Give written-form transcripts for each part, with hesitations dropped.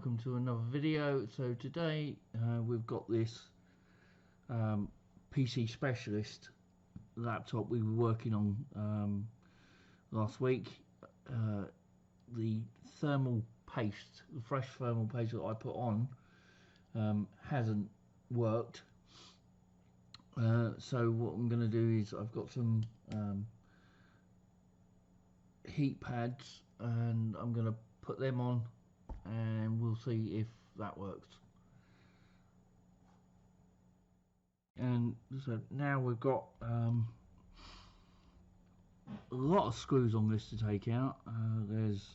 welcome to another video. So today we've got this PC Specialist laptop we were working on last week. The thermal paste, the fresh thermal paste that I put on hasn't worked. So what I'm going to do is I've got some heat pads and I'm going to put them on and we'll see if that works. And so now we've got a lot of screws on this to take out. There's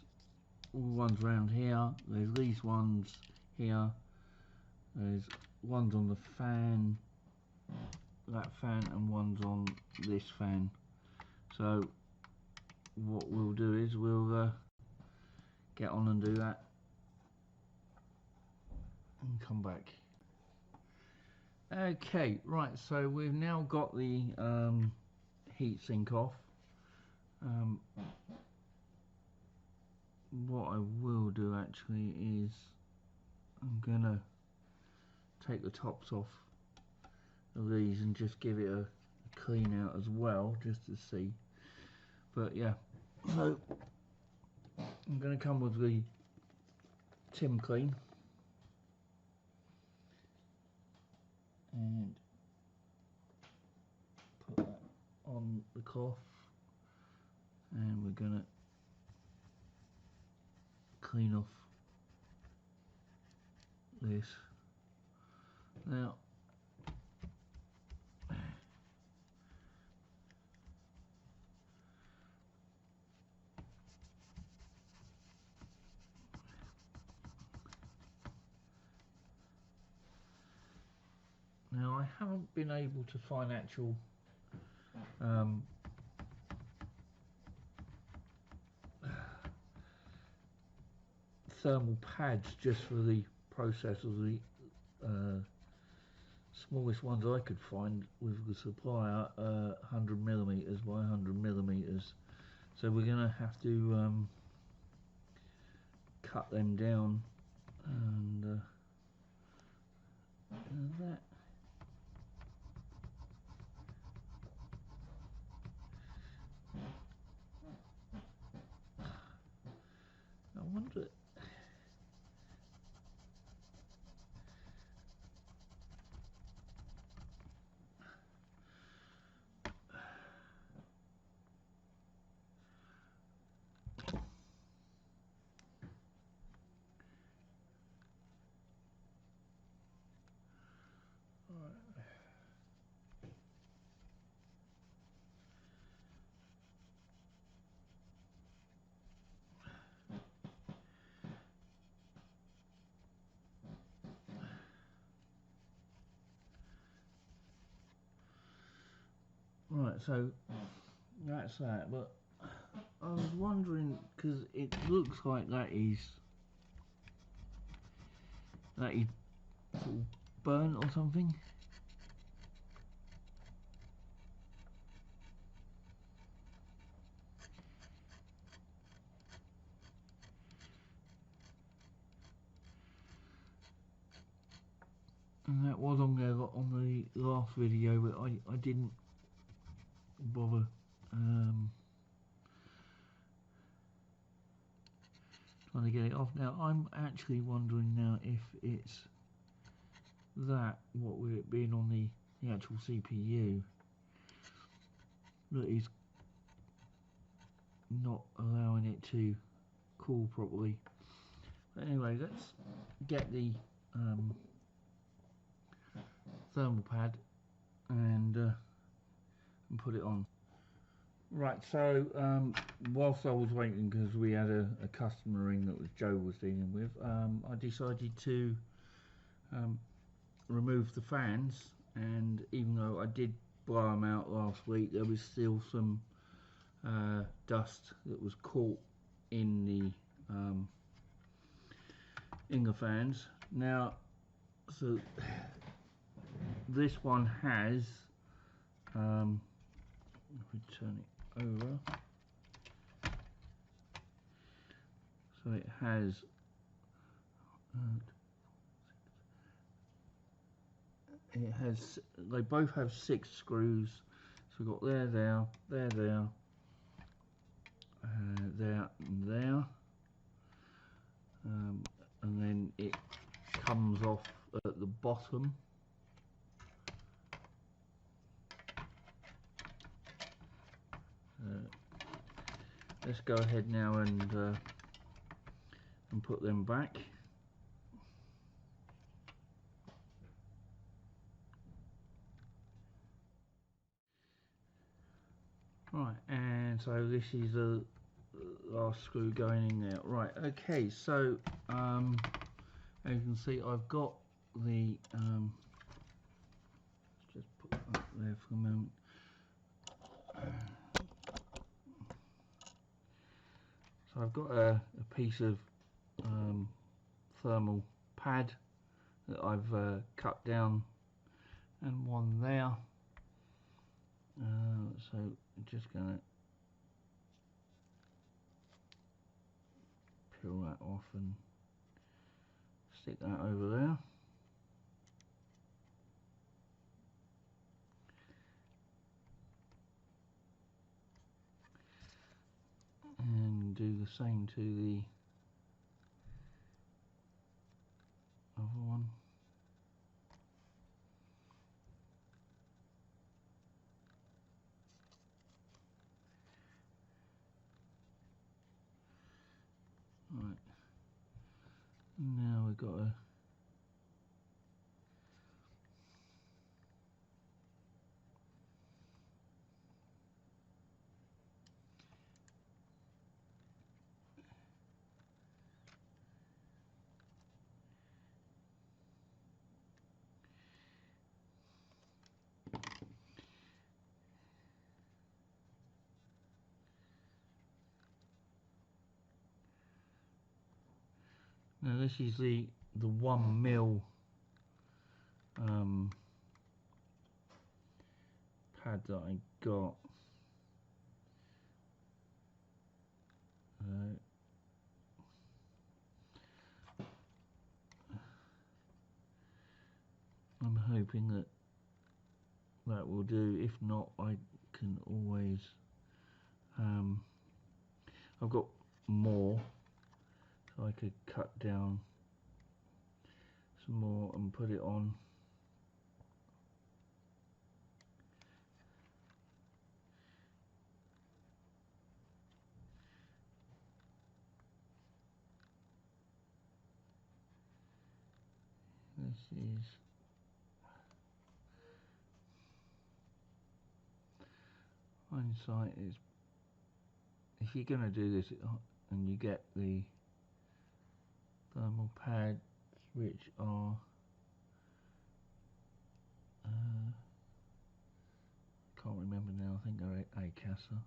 all the ones around here, there's these ones here, there's ones on the fan, that fan, and ones on this fan. So what we'll do is we'll get on and do that and come back. Okay, right, so we've now got the heat sink off. What I will do actually is I'm gonna take the tops off of these and just give it a clean out as well, just to see. But yeah, so I'm going to come with the Tim Clean and put that on the cloth, and we're going to clean off this. Now I haven't been able to find actual thermal pads just for the processors. The smallest ones I could find with the supplier 100mm by 100mm, so we're gonna have to cut them down and that. I wonder. Right, so that's that, but I was wondering, because it looks like that is sort of burnt or something. And that was on there on the last video, but I didn't bother trying to get it off. Now I'm actually wondering now if it's that, what with it being on the actual CPU, that is not allowing it to cool properly. But anyway, let's get the thermal pad and put it on. Right, so whilst I was waiting, because we had a customer ring that was Joe was dealing with, I decided to remove the fans, and even though I did blow them out last week, there was still some dust that was caught in the fans. Now, so this one has if we turn it over, so it has it has, they both have 6 screws, so we've got there, there, there, there and there, and then it comes off at the bottom. Let's go ahead now and put them back. Right, and so this is the last screw going in there. Right, okay, so as you can see, I've got the let's just put that up there for a moment. So I've got a piece of thermal pad that I've cut down, and one there. So I'm just gonna peel that off and stick that over there. And do the same to the other one. Right, now we've got a now this is the 1mm pad that I got. I'm hoping that that will do. If not, I can always I've got more, so I could cut down some more and put it on. This is hindsight is, if you're going to do this and you get the thermal pads, which are can't remember now, I think they're Acasa.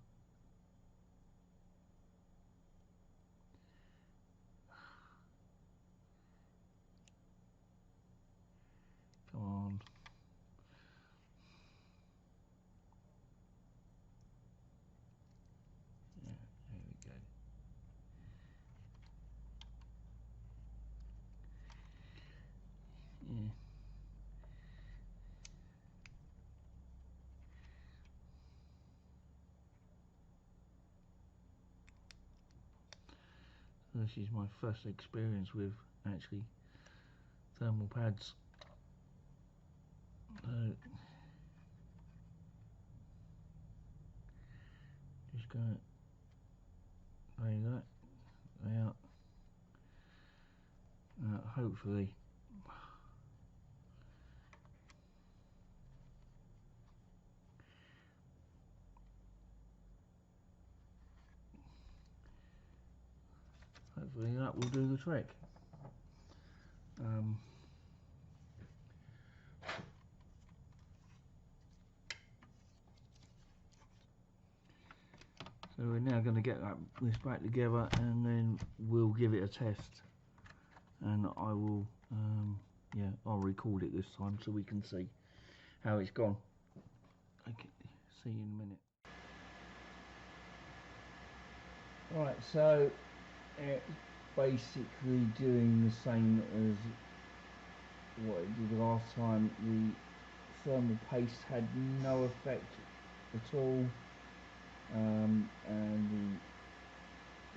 Come on. Yeah, there we go. Yeah. This is my first experience with actually thermal pads. Just gonna lay that out. Hopefully that will do the trick. So we're now going to get this back together, and then we'll give it a test, and I will yeah, I'll record it this time so we can see how it's gone. Okay, see you in a minute. Right, so basically doing the same as what it did last time. The thermal paste had no effect at all, and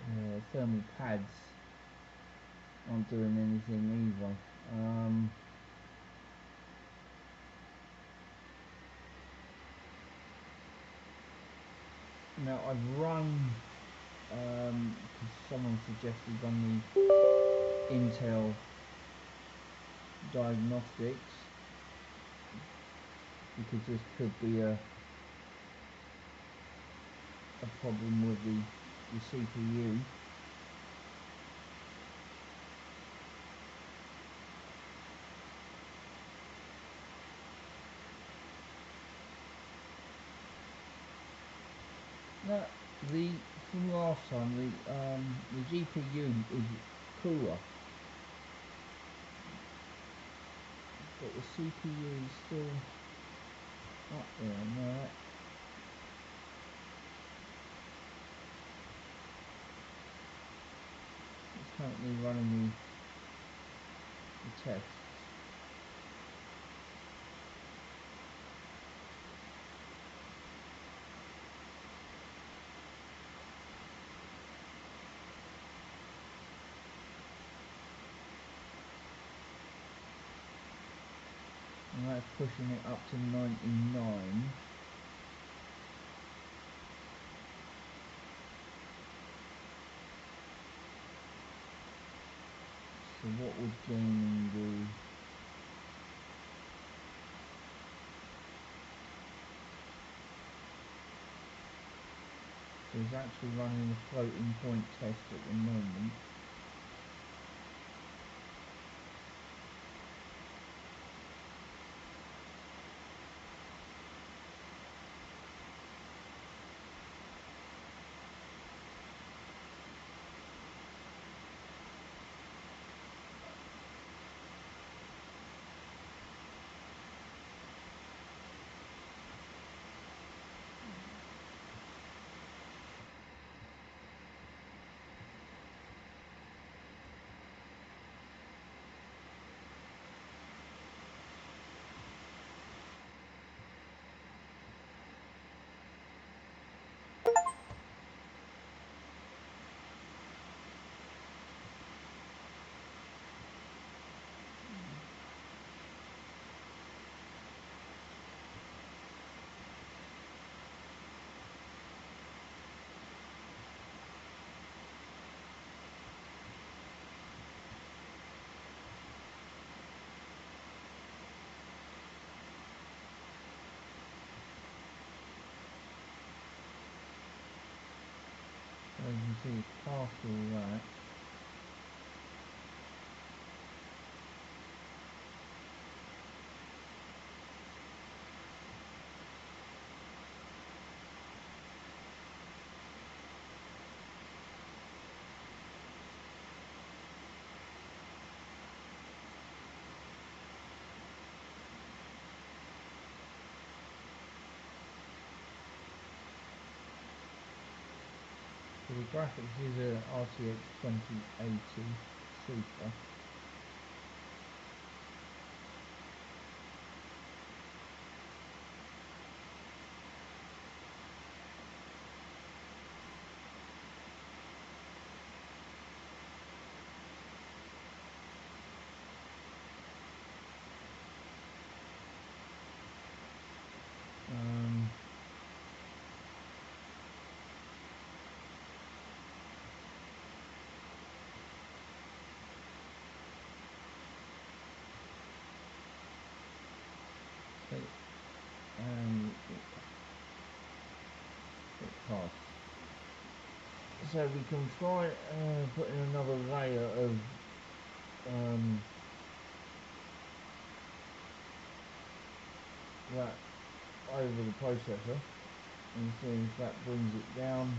the thermal pads aren't doing anything either. Now I've run, because someone suggested run the Intel diagnostics, because this could be a problem with the CPU. Now, from last time, the GPU is cooler, but the CPU is still up there. Now, it's currently running the test. And that's pushing it up to 99. So what would gaming do? So it's actually running a floating point test at the moment. So you can see it's past all that. So the graphics is a RTX 2080 Super. And it passed. So we can try putting another layer of that over the processor and see if that brings it down.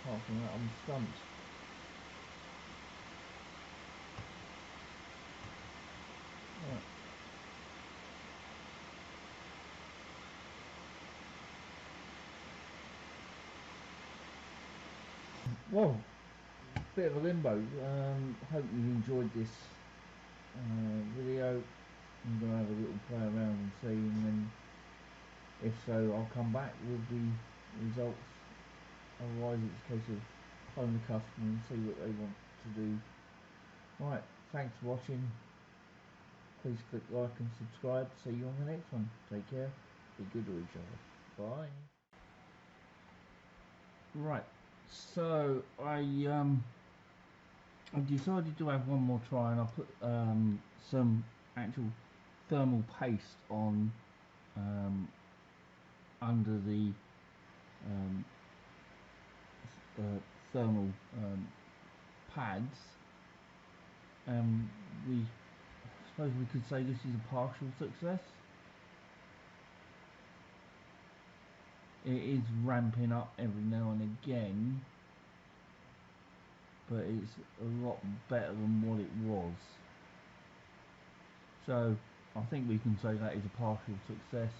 Apart from that, I'm stumped. Right. well, bit of a limbo. Hope you enjoyed this video. I'm going to have a little play around and see, and then if so I'll come back with the results. Otherwise it's a case of phone the customer and see what they want to do. Right, thanks for watching. Please click like and subscribe. See you on the next one. Take care. Be good to each other. Bye. Right, so I decided to have one more try, and I put some actual thermal paste on under the thermal pads. We suppose we could say this is a partial success. It is ramping up every now and again, but it's a lot better than what it was. So I think we can say that is a partial success.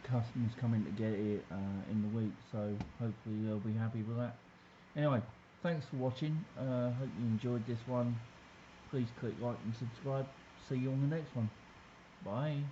Customers coming to get it in the week, so hopefully they'll be happy with that. Anyway, thanks for watching. Hope you enjoyed this one. Please click like and subscribe. See you on the next one. Bye.